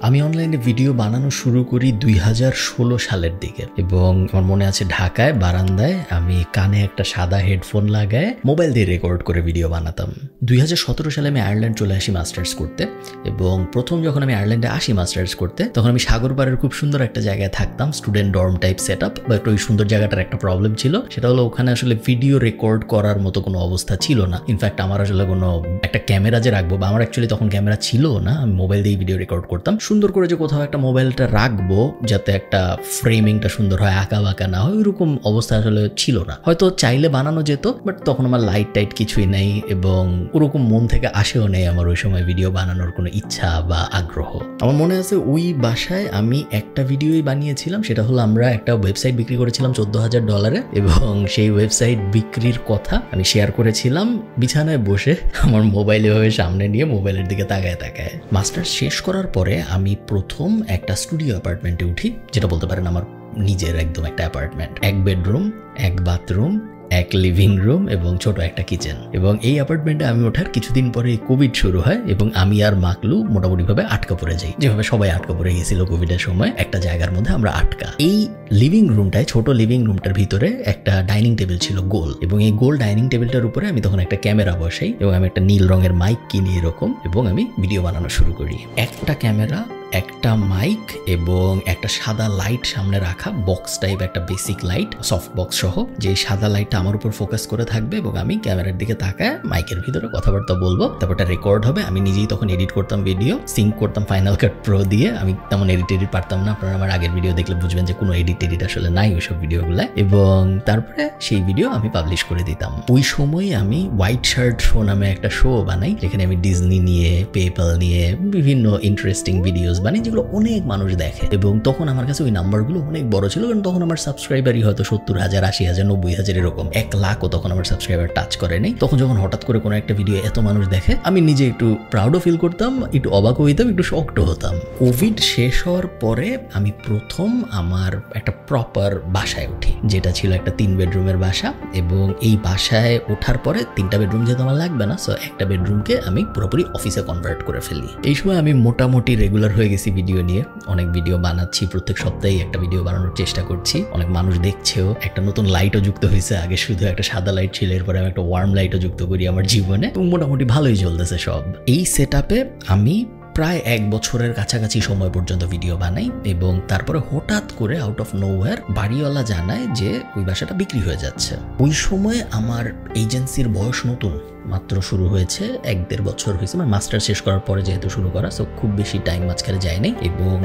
আমি অনলাইনে ভিডিও বানানো শুরু করি 2016 সালের দিকে এবং আমার মনে আছে ঢাকায় বারান্দায় আমি কানে একটা সাদা হেডফোন লাগায় মোবাইল দিয়ে রেকর্ড করে ভিডিও বানাতাম। 2017 সালে আমি আয়ারল্যান্ড চলে আসি মাস্টার্স করতে এবং প্রথম যখন আমি আয়ারল্যান্ডে আসি মাস্টার্স করতে তখন আমি সাগর পাড়ের খুব সুন্দর একটা জায়গায় থাকতাম, student dorm type set up. But ওই সুন্দর জায়গাটার একটা প্রবলেম ছিল, সেটা হলো ওখানে আসলে ভিডিও রেকর্ড করার মতো কোনো অবস্থা ছিল না। ইনফ্যাক্ট আমার আসলে কোনো একটা ক্যামেরা যে রাখবো, বা আমার অ্যাকচুয়ালি তখন ক্যামেরা ছিল না, আমি মোবাইল দিয়ে ভিডিও রেকর্ড করতাম। সুন্দর করে যে কোথাও একটা মোবাইলটা রাখবো যাতে একটা ফ্রেমিংটা সুন্দর হয়, আঁকা বাঁকা না হয়, ওইরকম অবস্থা আসলে ছিল না। হয়তো চাইলে বানানো যেত, বাট তখন আমার লাইট টাইট কিছুই নেই এবং ওরকম মন থেকে আসেও নেই আমার ওই সময় ভিডিও বানানোর কোনো ইচ্ছা বা আগ্রহ। আমার মনে আছে ওই বাসায় আমি একটা ভিডিওই বানিয়েছিলাম, সেটা হলো আমরা একটা ওয়েবসাইট বিক্রি করেছিলাম $14,000 এবং সেই ওয়েবসাইট বিক্রির কথা আমি শেয়ার করেছিলাম বিছানায় বসে আমার মোবাইল এভাবে সামনে নিয়ে মোবাইলের দিকে তাকায় তাকায়। মাস্টার্স শেষ করার পরে আমি প্রথম একটা স্টুডিও অ্যাপার্টমেন্টে উঠি, যেটা বলতে পারেন আমার নিজের একদম একটা apartment. 1 bedroom, 1 bathroom, 1 living room এবং ছোট একটা কিচেন। এবং এই অ্যাপার্টমেন্টে আমি ওঠার কিছুদিন পরে কোভিড শুরু হয় এবং আমি আর মাকলু মোটামুটিভাবে আটকা পড়ে যাই, যেভাবে সবাই আটকা পড়ে গেছিল কোভিডের সময়। একটা জায়গার মধ্যে আমরা আটকা। এই লিভিং রুমটায়, ছোট লিভিং রুমটার ভিতরে একটা ডাইনিং টেবিল ছিল গোল, এবং এই গোল ডাইনিং টেবিলটার উপরে আমি তখন একটা ক্যামেরা বসাই এবং আমি একটা নীল রঙের মাইক কিনি এরকম, এবং আমি ভিডিও বানানো শুরু করি। একটা ক্যামেরা, একটা মাইক এবং একটা সাদা লাইট সামনে রাখা, বক্স টাইপ একটা বেসিক লাইট, সফট বক্স সহ, যে সাদা লাইটটা আমার উপর ফোকাস করে থাকবে এবং আমি ক্যামেরার দিকে তাকায় মাইকের ভিতরে কথাবার্তা বলবো, তারপরটা রেকর্ড হবে। আমি নিজেই তখন এডিট করতাম ভিডিও, সিঙ্ক করতাম ফাইনাল কাট প্রো দিয়ে। আমি তেমন এডিট পারতাম না, আপনারা আমার আগের ভিডিও দেখলে বুঝবেন যে কোনো এডিট আসলে নাই ওইসব ভিডিওগুলো। এবং তারপরে সেই ভিডিও আমি পাবলিশ করে দিতাম। ওই সময় আমি হোয়াইট শার্ট শো নামে একটা শো বানাই, যেখানে আমি ডিজনি নিয়ে, পেপ্যাল নিয়ে বিভিন্ন ইন্টারেস্টিং ভিডিও বানাই, যেগুলো অনেক মানুষ দেখে। এবং তখন আমার কাছে ওই নাম্বারগুলো অনেক বড় ছিল, কারণ তখন আমার সাবস্ক্রাইবারই হয়তো 70,000, 80,000, 90,000 এরকম। 1 লাখও তখন আমার সাবস্ক্রাইবার টাচ করে নেই। তখন যখন হঠাৎ করে কোনো একটা ভিডিও এত মানুষ দেখে, আমি নিজে একটু প্রাউডও ফিল করতাম, একটু অবাকও হইতাম, একটু শকড হতাম। কোভিড শেষ হওয়ার পরে আমি প্রথম আমার একটা প্রপার বাসায় উঠি, যেটা ছিল একটা 3 বেডরুমের বাসা। এবং এই বাসায় ওঠার পরে 3টা বেডরুম যেহেতু আমার লাগবে না, সো একটা বেডরুমকে আমি পুরোপুরি অফিসে কনভার্ট করে ফেলি। এই সময় আমি মোটামুটি রেগুলার হয়ে গেছি ভিডিও নিয়ে, অনেক ভিডিও বানাচ্ছি, প্রত্যেক সপ্তাহে একটা ভিডিও বানানোর চেষ্টা করছি। অনেক মানুষ দেখছেও, একটা নতুন লাইটও যুক্ত হয়েছে। আগে শুধু একটা সাদা লাইট ছিল, এরপরে আমি একটা ওয়ার্ম লাইটও যুক্ত করি আমার জীবনে, এবং মোটামুটি ভালোই চলতেছে সব। এই সেটআপে আমি প্রায় 1 বছরের কাছাকাছি সময় পর্যন্ত ভিডিও বানাই এবং তারপরে হঠাৎ করে আউট অফ নোওয়্যার বাড়িওয়ালা জানায় যে ওই বাসাটা বিক্রি হয়ে যাচ্ছে। ওই সময় আমার এজেন্সির বয়স নতুন, মাত্র শুরু হয়েছে, 1-1.5 বছর হয়েছে, মানে মাস্টার শেষ করার পরে যেহেতু শুরু করা, সো খুব বেশি টাইম মাঝখানে যায়নি। এবং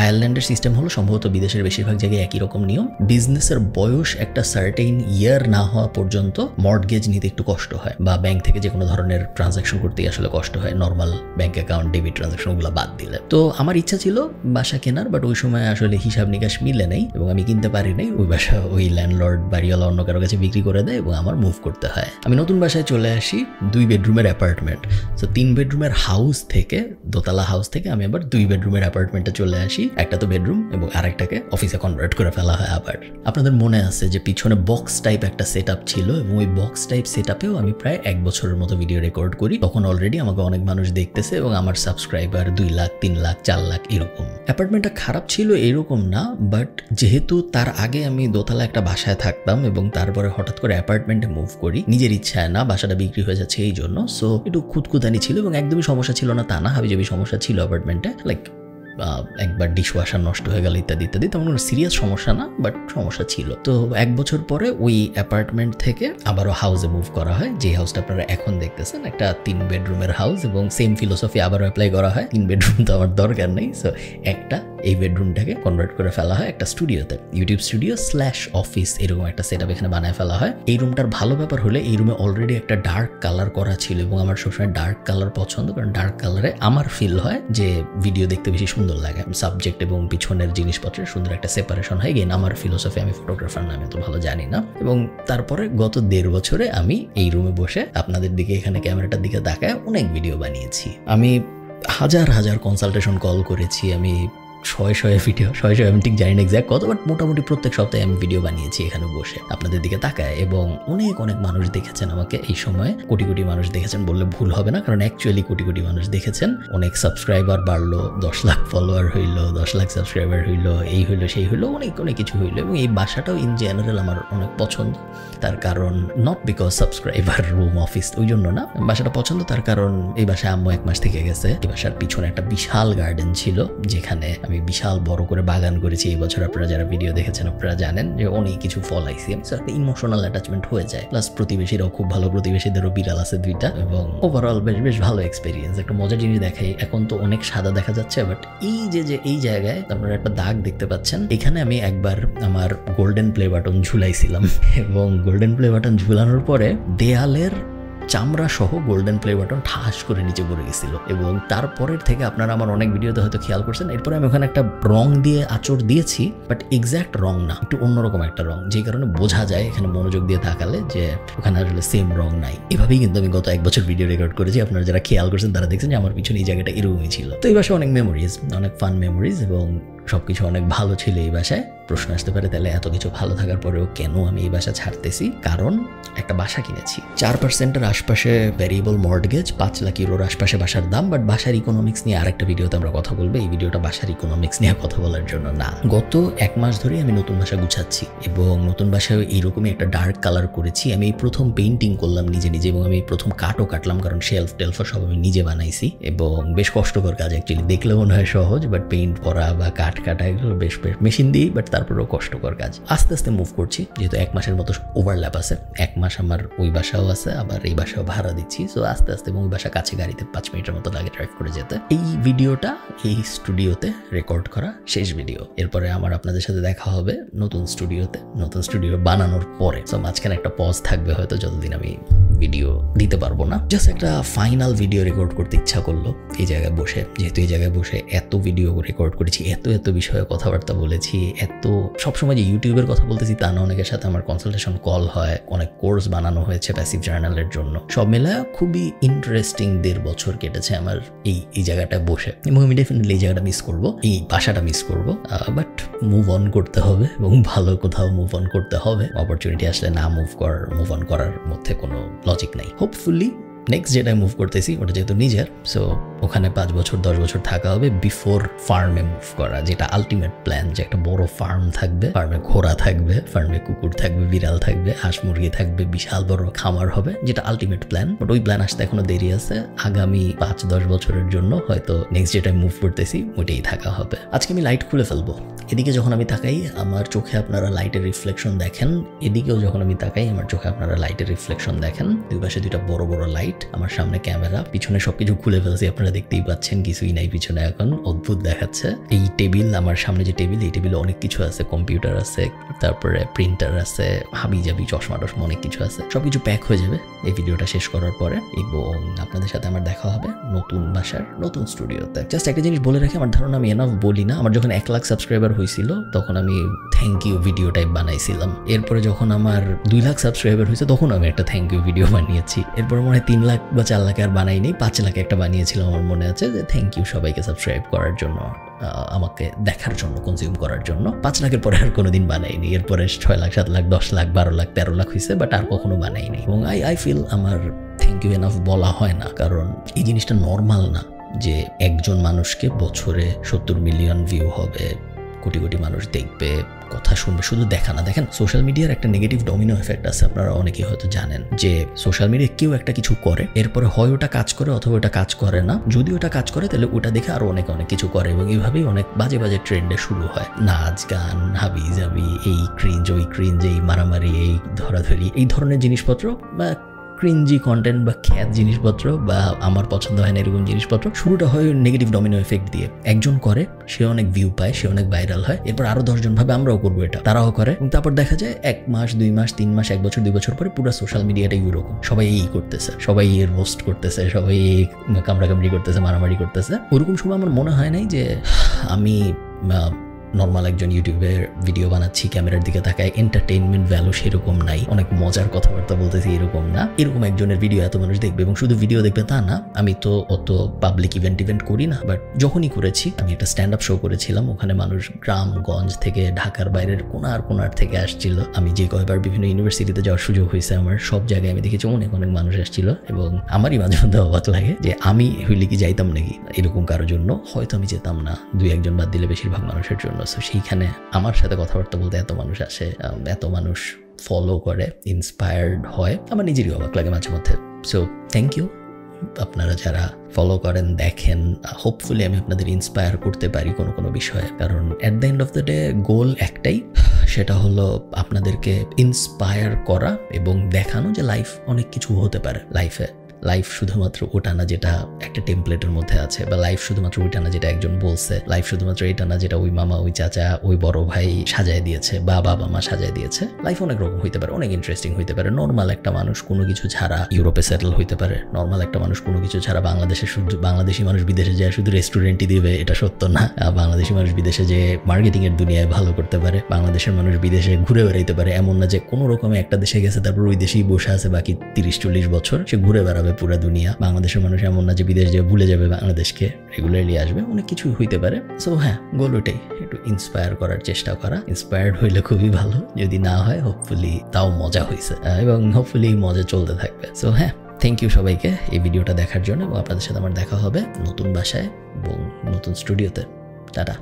আয়ারল্যান্ডের সিস্টেম হলো, সম্ভবত বিদেশের বেশিরভাগ জায়গায় একই রকম নিয়ম, বিজনেসের বয়স একটা সার্টেইন ইয়ার না হওয়া পর্যন্ত মর্টগেজ নিতে একটু কষ্ট হয়, বা ব্যাংক থেকে যে কোনো ধরনের ট্রানজাকশন করতেই আসলে কষ্ট হয়, নর্মাল ব্যাংক অ্যাকাউন্ট, ডেবিট ট্রানজাকশনগুলো বাদ দিলে। তো আমার ইচ্ছা ছিল বাসা কেনার, বাট ওই সময় আসলে হিসাব নিকাশ মিলে নেই এবং আমি কিনতে পারি নাই। ওই বাসা ওই ল্যান্ডলর্ড, বাড়িওয়ালা অন্য কারো কাছে বিক্রি করে দেয় এবং আমার মুভ করতে হয়। আমি নতুন বাসায় চলে আসি, 2 বেডরুমের অ্যাপার্টমেন্ট। সো 3 বেডরুমের হাউস থেকে, দোতলা হাউস থেকে আমি আবার 2 বেডরুমের অ্যাপার্টমেন্টে চলে আসি। একটা তো বেডরুম এবং আরেকটাকে অফিসে কনভার্ট করে ফেলা হয় আবার। আপনাদের মনে আছে যে পিছনে বক্স টাইপ একটা সেটআপ ছিল, এবং ওই বক্স টাইপ সেটআপেও আমি প্রায় 1 বছরের মতো ভিডিও রেকর্ড করি। তখন অলরেডি আমাকে অনেক মানুষ দেখতেছে এবং আমার সাবস্ক্রাইবার 2 লাখ, 3 লাখ, 4 লাখ এরকম। অ্যাপার্টমেন্টটা খারাপ ছিল এরকম না, বাট যেহেতু তার আগে আমি দোতলা একটা বাসায় থাকতাম এবং তারপরে হঠাৎ করে অ্যাপার্টমেন্টে মুভ করি, নিজের ইচ্ছায় না, বাসাটা বিক্রি হয়ে যাচ্ছে এই জন্য। সো একটু খুঁতখুঁতানি ছিল এবং একদমই সমস্যা ছিল না তা না, হাবিজাবি সমস্যা ছিল অ্যাপার্টমেন্টে, লাইক একবার ডিশওয়াশার নষ্ট হয়ে গেল ইত্যাদি ইত্যাদি। তেমন কোনো সিরিয়াস সমস্যা না, বাট সমস্যা ছিল। তো 1 বছর পরে ওই অ্যাপার্টমেন্ট থেকে আবারও হাউসে মুভ করা হয়, যে হাউসটা আপনারা এখন দেখতেছেন, একটা 3 বেডরুমের হাউস, এবং সেম ফিলোসফি আবারও অ্যাপ্লাই করা হয়। 3 বেডরুম তো আমার দরকার নেই, সো একটা এই বেডরুমটাকে কনভার্ট করে ফেলা হয় একটা স্টুডিওতে, ইউটিউব স্টুডিও / অফিস, এরকম একটা সেটআপ এখানে বানায় ফেলা হয়। এই রুমটার ভালো ব্যাপার হলে এই রুমে অলরেডি একটা ডার্ক কালার করা ছিল এবং আমার সবসময় ডার্ক কালার পছন্দ, কারণ ডার্ক কালারে আমার ফিল হয় যে ভিডিও দেখতে বেশি সুন্দর লাগে, সাবজেক্ট এবং পিছনের জিনিসপত্রের সুন্দর একটা সেপারেশন হয়। গেন আমার ফিলোসফি, আমি ফটোগ্রাফার না, আমি তো ভালো জানি না। এবং তারপরে গত 1.5 বছরে আমি এই রুমে বসে আপনাদের দিকে, এখানে ক্যামেরাটার দিকে তাকায় অনেক ভিডিও বানিয়েছি। আমি হাজার হাজার কনসালটেশন কল করেছি, আমি শয়ে ভিডিও, শয়ে আমি ঠিক জানি না এক্স্যাক্ট কত, বাট মোটামুটি প্রত্যেক সপ্তাহে আমি ভিডিও বানিয়েছি এখানে বসে আপনাদের দিকে তাকায়। এবং অনেক মানুষ দেখেছেন আমাকে এই সময়, কোটি মানুষ দেখেছেন বললে ভুল হবে না, কারণ অ্যাকচুয়ালি কোটি মানুষ দেখেছেন। অনেক সাবস্ক্রাইবার বাড়লো, 10 লাখ ফলোয়ার হইলো, 10 লাখ সাবস্ক্রাইবার হইলো, এই হইলো সেই হইলো, অনেক কিছু হইলো। এবং এই বাসাটাও ইন জেনারেল আমার অনেক পছন্দ। তার কারণ not because subscriber, room, office, ওই জন্য না, বাসাটা পছন্দ তার কারণ এই বাসায় আম্মু 1 মাস থেকে গেছে। এই বাসার পিছনে একটা বিশাল গার্ডেন ছিল, যেখানে আমি বিশাল বড় করে বাগান করেছি। এই বছর আপনারা যারা ভিডিও দেখেছেন আপনারা জানেন যে অনেক কিছু ফল আইছি। একটা ইমোশনাল অ্যাটাচমেন্ট হয়ে যায়। প্লাস প্রতিবেশীরাও খুব ভালো, প্রতিবেশীদেরও বিড়াল আছে 2টা, এবং ওভারঅল বেশ ভালো এক্সপিরিয়েন্স। একটা মজার জিনিস দেখাই, এখন তো অনেক সাদা দেখা যাচ্ছে, বাট এই যে এই জায়গায় আপনারা একটা দাগ দেখতে পাচ্ছেন, এখানে আমি একবার আমার গোল্ডেন প্লে বাটন ঝুলাইছিলাম। এবং গোল্ডেন প্লে বাটন ঝুলানোর পরে দেয়ালের চামড়া সহ গোল্ডেন প্লে বাটন ঠাস করে নিচে পড়ে গেছিল। এবং তারপরের থেকে আপনারা আমার অনেক ভিডিওতে হয়তো খেয়াল করছেন, এরপরে আমি ওখানে একটা রং দিয়ে আঁচড় দিয়েছি, বাট এক্স্যাক্ট রং না, একটু অন্যরকম একটা রং, যে কারণে বোঝা যায় এখানে মনোযোগ দিয়ে তাকালে যে ওখানে আসলে সেম রং নাই। এভাবেই কিন্তু আমি গত 1 বছর ভিডিও রেকর্ড করেছি। আপনারা যারা খেয়াল করছেন তারা দেখছেন যে আমার পিছনে এই জায়গাটা এরকমই ছিল। তো এই বাসায় অনেক মেমোরিজ, অনেক ফান মেমোরিজ, এবং সবকিছু অনেক ভালো ছিল এই বাসায়। প্রশ্ন আসতে পারে তাহলে এত কিছু ভালো থাকার পরেও কেন আমি এই বাসা ছাড়তেছি? কারণ একটা বাসা কিনেছি 4%-এর আশপাশে ভ্যারিয়েবল মর্টগেজ, 5 লাখ ইউরোর আশপাশে বাসার দাম। বাট বাসার ইকোনমিক্স নিয়ে আরেকটা ভিডিওতে আমরা কথা বলবো। এই ভিডিওটা বাসার ইকোনমিক্স নিয়ে কথা বলার জন্য না। গত 1 মাস ধরে আমি নতুন বাসা গুছাচ্ছি, এবং নতুন বাসায় এইরকমই একটা ডার্ক কালার করেছি। আমি এই প্রথম পেইন্টিং করলাম নিজে, এবং আমি প্রথম কাটও কাটলাম, কারণ শেলফ টেলফ সব আমি নিজে বানাইছি। এবং বেশ কষ্টকর কাজ অ্যাকচুয়ালি, দেখলে মনে হয় সহজ, বাট পেইন্ট করা বা কাট কাটা এগুলো বেশ মেশিন দিই, বাট তারপরেও কষ্টকর কাজ। আস্তে আস্তে মুভ করছি, যেহেতু 1 মাসের মতো ওভারল্যাপ আছে। 1 মাস আমার ওই বাসাও আছে, আবার এই বাসাও ভাড়া দিচ্ছি। সো আস্তে আস্তে, এবং ওই বাসা কাছে, গাড়িতে 5 মিনিটের মতো লাগে ড্রাইভ করে যেতে। এই ভিডিওটা এই স্টুডিওতে রেকর্ড করা শেষ ভিডিও। এরপরে আমার আপনাদের সাথে দেখা হবে নতুন স্টুডিওতে, নতুন স্টুডিও বানানোর পরে। সো মাঝখানে একটা পজ থাকবে হয়তো, যতদিন আমি ভিডিও দিতে পারবো না। জাস্ট একটা ফাইনাল ভিডিও রেকর্ড করতে ইচ্ছা করলো এই জায়গায় বসে, যেহেতু এই জায়গায় বসে এত ভিডিও রেকর্ড করেছি, এত বিষয়ে কথাবার্তা বলেছি, এত সবসময় যে ইউটিউবের কথা বলতেছি তা না, অনেকের সাথে আমার কনসালটেশন কল হয়, অনেক কোর্স বানানো হয়েছে প্যাসিভ জার্নালের জন্য। সব মিলে খুবই ইন্টারেস্টিং 1.5 বছর কেটেছে আমার এই জায়গাটায় বসে। এবং আমি ডেফিনেটলি এই জায়গাটা মিস করবো, এই বাসাটা মিস করবো, বাট মুভ অন করতে হবে, এবং ভালো কোথাও মুভ অন করতে হবে। অপরচুনিটি আসলে না মুভ অন করার মধ্যে কোনো লজিক নাই। হোপফুলি নেক্সট যেটা মুভ করতেছি ওটা যেহেতু নিজের, সো ওখানে 5 বছর 10 বছর থাকা হবে বিফোর ফার্মে মুভ করা, যেটা আলটিমেট প্ল্যান, যে একটা বড় ফার্ম থাকবে, ফার্মে ঘোড়া থাকবে, ফার্মে কুকুর থাকবে, বিড়াল থাকবে, হাঁস মুরগি থাকবে, বিশাল বড় খামার হবে, যেটা আলটিমেট প্ল্যান। বাট ওই প্ল্যান আসতে এখনো দেরি আছে। আগামী 5-10 বছরের জন্য হয়তো নেক্সট যেটা মুভ করতেছি ওইটাই থাকা হবে। আজকে আমি লাইট খুলে ফেলবো। এদিকে যখন আমি তাকাই আমার চোখে আপনারা লাইটের রিফ্লেকশন দেখেন, এদিকেও যখন আমি তাকাই আমার চোখে আপনারা লাইটের রিফ্লেকশন দেখেন। দুই পাশে 2টা বড় বড় লাইট, আমার সামনে ক্যামেরা, পিছনে সবকিছু খুলে ফেলছি, আপনারা দেখতেই পাচ্ছেন কিছুই নাই পিছনে, এখন অদ্ভুত দেখাচ্ছে। এই টেবিল, আমার সামনে যে টেবিল, এই টেবিলে অনেক কিছু আছে, কম্পিউটার আছে, তারপরে প্রিন্টার আছে, হাবি জাবি চশমা টশমা অনেক কিছু আছে। সবকিছু প্যাক হয়ে যাবে এই ভিডিওটা শেষ করার পরে, এবং আপনাদের সাথে আমার দেখা হবে নতুন বাসার নতুন স্টুডিওতে। জাস্ট একটা জিনিস বলে রাখি, আমার ধারণা আমি এনাফ বলি না। আমার যখন 1 লাখ সাবস্ক্রাইবার হয়েছিল তখন আমি থ্যাংক ইউ ভিডিও টাইপ বানাইছিলাম। এরপরে যখন আমার 2 লাখ সাবস্ক্রাইবার হয়েছে তখন আমি একটা থ্যাংক ইউ ভিডিও বানিয়েছি। এরপরে মনে হয় 3 লাখ বা 4 লাখে আর বানাইনি, 5 লাখে একটা বানিয়েছিলাম। আমার মনে আছে যে থ্যাংক ইউ সবাইকে সাবস্ক্রাইব করার জন্য, আমাকে দেখার জন্য, কনজিউম করার জন্য। 5 লাখের পরে আর কোনোদিন বানাইনি। এরপরে 6 লাখ, 7 লাখ, 10 লাখ, 12 লাখ, 13 লাখ হয়েছে, বাট আর কখনো বানাইনি। এবং আই ফিল আমার থ্যাংক ইউ এনাফ বলা হয় না, কারণ এই জিনিসটা নর্মাল না যে একজন মানুষকে বছরে 70 মিলিয়ন ভিউ হবে, কোটি কোটি মানুষ দেখবে, কথা শুনবে, শুধু দেখা না। দেখেন সোশ্যাল মিডিয়ার একটা নেগেটিভ ডমিনো এফেক্ট আছে, আপনারা অনেকেই হয়তো জানেন, যে সোশ্যাল মিডিয়ায় কেউ একটা কিছু করে, এরপরে হয় ওটা কাজ করে অথবা ওটা কাজ করে না। যদি ওটা কাজ করে তাহলে ওটা দেখে আরো অনেক কিছু করে, এবং এইভাবেই অনেক বাজে ট্রেন্ডে শুরু হয়। নাচ গান, হাবি জাবি, এই ক্রিঞ্জ ওই ক্রিঞ্জ, এই মারামারি, এই ধরাধরি, এই ধরনের জিনিসপত্র, বা ক্রিঞ্জি কন্টেন্ট বা খ্যাত জিনিসপত্র, বা আমার পছন্দ হয় না এরকম জিনিসপত্র, শুরুটা হয় নেগেটিভ ডমিনো এফেক্ট দিয়ে। একজন করে, সে অনেক ভিউ পায়, সে অনেক ভাইরাল হয়, এরপর আরো 10 জন ভাবে আমরাও করবো এটা, তারাও করে, এবং তারপর দেখা যায় 1 মাস 2 মাস 3 মাস 1 বছর 2 বছর পরে পুরো সোশ্যাল মিডিয়াটাই ওরকম, সবাই এই করতেছে, সবাই এর রোস্ট করতেছে, সবাই কামড়াকামড়ি করতেছে, মারামারি করতেছে। ওরকম সময় আমার মনে হয় নাই যে আমি নর্মাল একজন ইউটিউবের ভিডিও বানাচ্ছি, ক্যামেরার দিকে তাকায়, এন্টারটেইনমেন্ট ভ্যালু সেরকম নাই, অনেক মজার কথাবার্তা বলতেছি এরকম না। এরকম একজনের ভিডিও এত মানুষ দেখবে এবং শুধু ভিডিও দেখবে তা না, আমি তো অত পাবলিক ইভেন্ট করি না, বাট যখনই করেছি, আমি একটা স্ট্যান্ড আপ শো করেছিলাম, ওখানে মানুষ গ্রামগঞ্জ থেকে, ঢাকার বাইরের কোনার থেকে আসছিল। আমি যে কয়েকবার বিভিন্ন ইউনিভার্সিটিতে যাওয়ার সুযোগ হয়েছে আমার, সব জায়গায় আমি দেখেছি অনেক মানুষ আসছিল এবং আমারই মাঝে মধ্যে অবাক লাগে যে আমি হইলে কি যাইতাম নাকি এরকম কারোর জন্য। হয়তো আমি যেতাম না, 2-1 বাদ দিলে বেশিরভাগ মানুষের জন্য। সো সেইখানে আমার সাথে কথাবার্তা বলতে এত মানুষ আসে, এত মানুষ ফলো করে, ইন্সপায়ার্ড হয়, আমার নিজেরই অবাক লাগে মাঝে মধ্যে। সো থ্যাংক ইউ আপনারা যারা ফলো করেন, দেখেন। হোপফুলি আমি আপনাদের ইন্সপায়ার করতে পারি কোনো বিষয়ে, কারণ at the end of the day goal একটাই, সেটা হলো আপনাদেরকে ইন্সপায়ার করা এবং দেখানো যে লাইফ অনেক কিছু হতে পারে। লাইফ শুধুমাত্র ওটা না যেটা একটা টেমপ্লেটের মধ্যে আছে, বা লাইফ শুধুমাত্র ওইটা না যেটা একজন বলছে, লাইফ শুধুমাত্র এটা না যেটা ওই মামা, ওই চাচা, ওই বড় ভাই সাজায় দিয়েছে বা বাবা মা সাজায় দিয়েছে। লাইফ অনেক রকম হইতে পারে, অনেক ইন্টারেস্টিং হইতে পারে। নর্মাল একটা মানুষ কোনো কিছু ছাড়া ইউরোপে সেটেল হইতে পারে, নর্মাল একটা মানুষ কোনো কিছু ছাড়া বাংলাদেশি মানুষ বিদেশে যায় শুধু রেস্টুরেন্টই দিবে, এটা সত্য না। বাংলাদেশি মানুষ বিদেশে যে মার্কেটিং এর দুনিয়ায় ভালো করতে পারে, বাংলাদেশের মানুষ বিদেশে ঘুরে বেড়াইতে পারে। এমন না যে কোনো রকমে একটা দেশে গেছে তারপর ওই দেশেই বসে আছে বাকি 30-40 বছর, সে ঘুরে বেড়াবে পুরো দুনিয়া। বাংলাদেশের মানুষ এমন না যে বিদেশ যে ভুলে যাবে বাংলাদেশকে, রেগুলারলি আসবে, অনেক কিছু হইতে পারে। সো হ্যাঁ, গোল ওটাই, একটু ইন্সপায়ার করার চেষ্টা করা। ইন্সপায়ার্ড হইলে খুবই ভালো, যদি না হয় হোপফুলি তাও মজা হয়েছে এবং হোপফুলি মজা চলতে থাকবে। সো হ্যাঁ, থ্যাংক ইউ সবাইকে এই ভিডিওটা দেখার জন্য, এবং আপনাদের সাথে আমার দেখা হবে নতুন বাসায় এবং নতুন স্টুডিওতে। টাটা।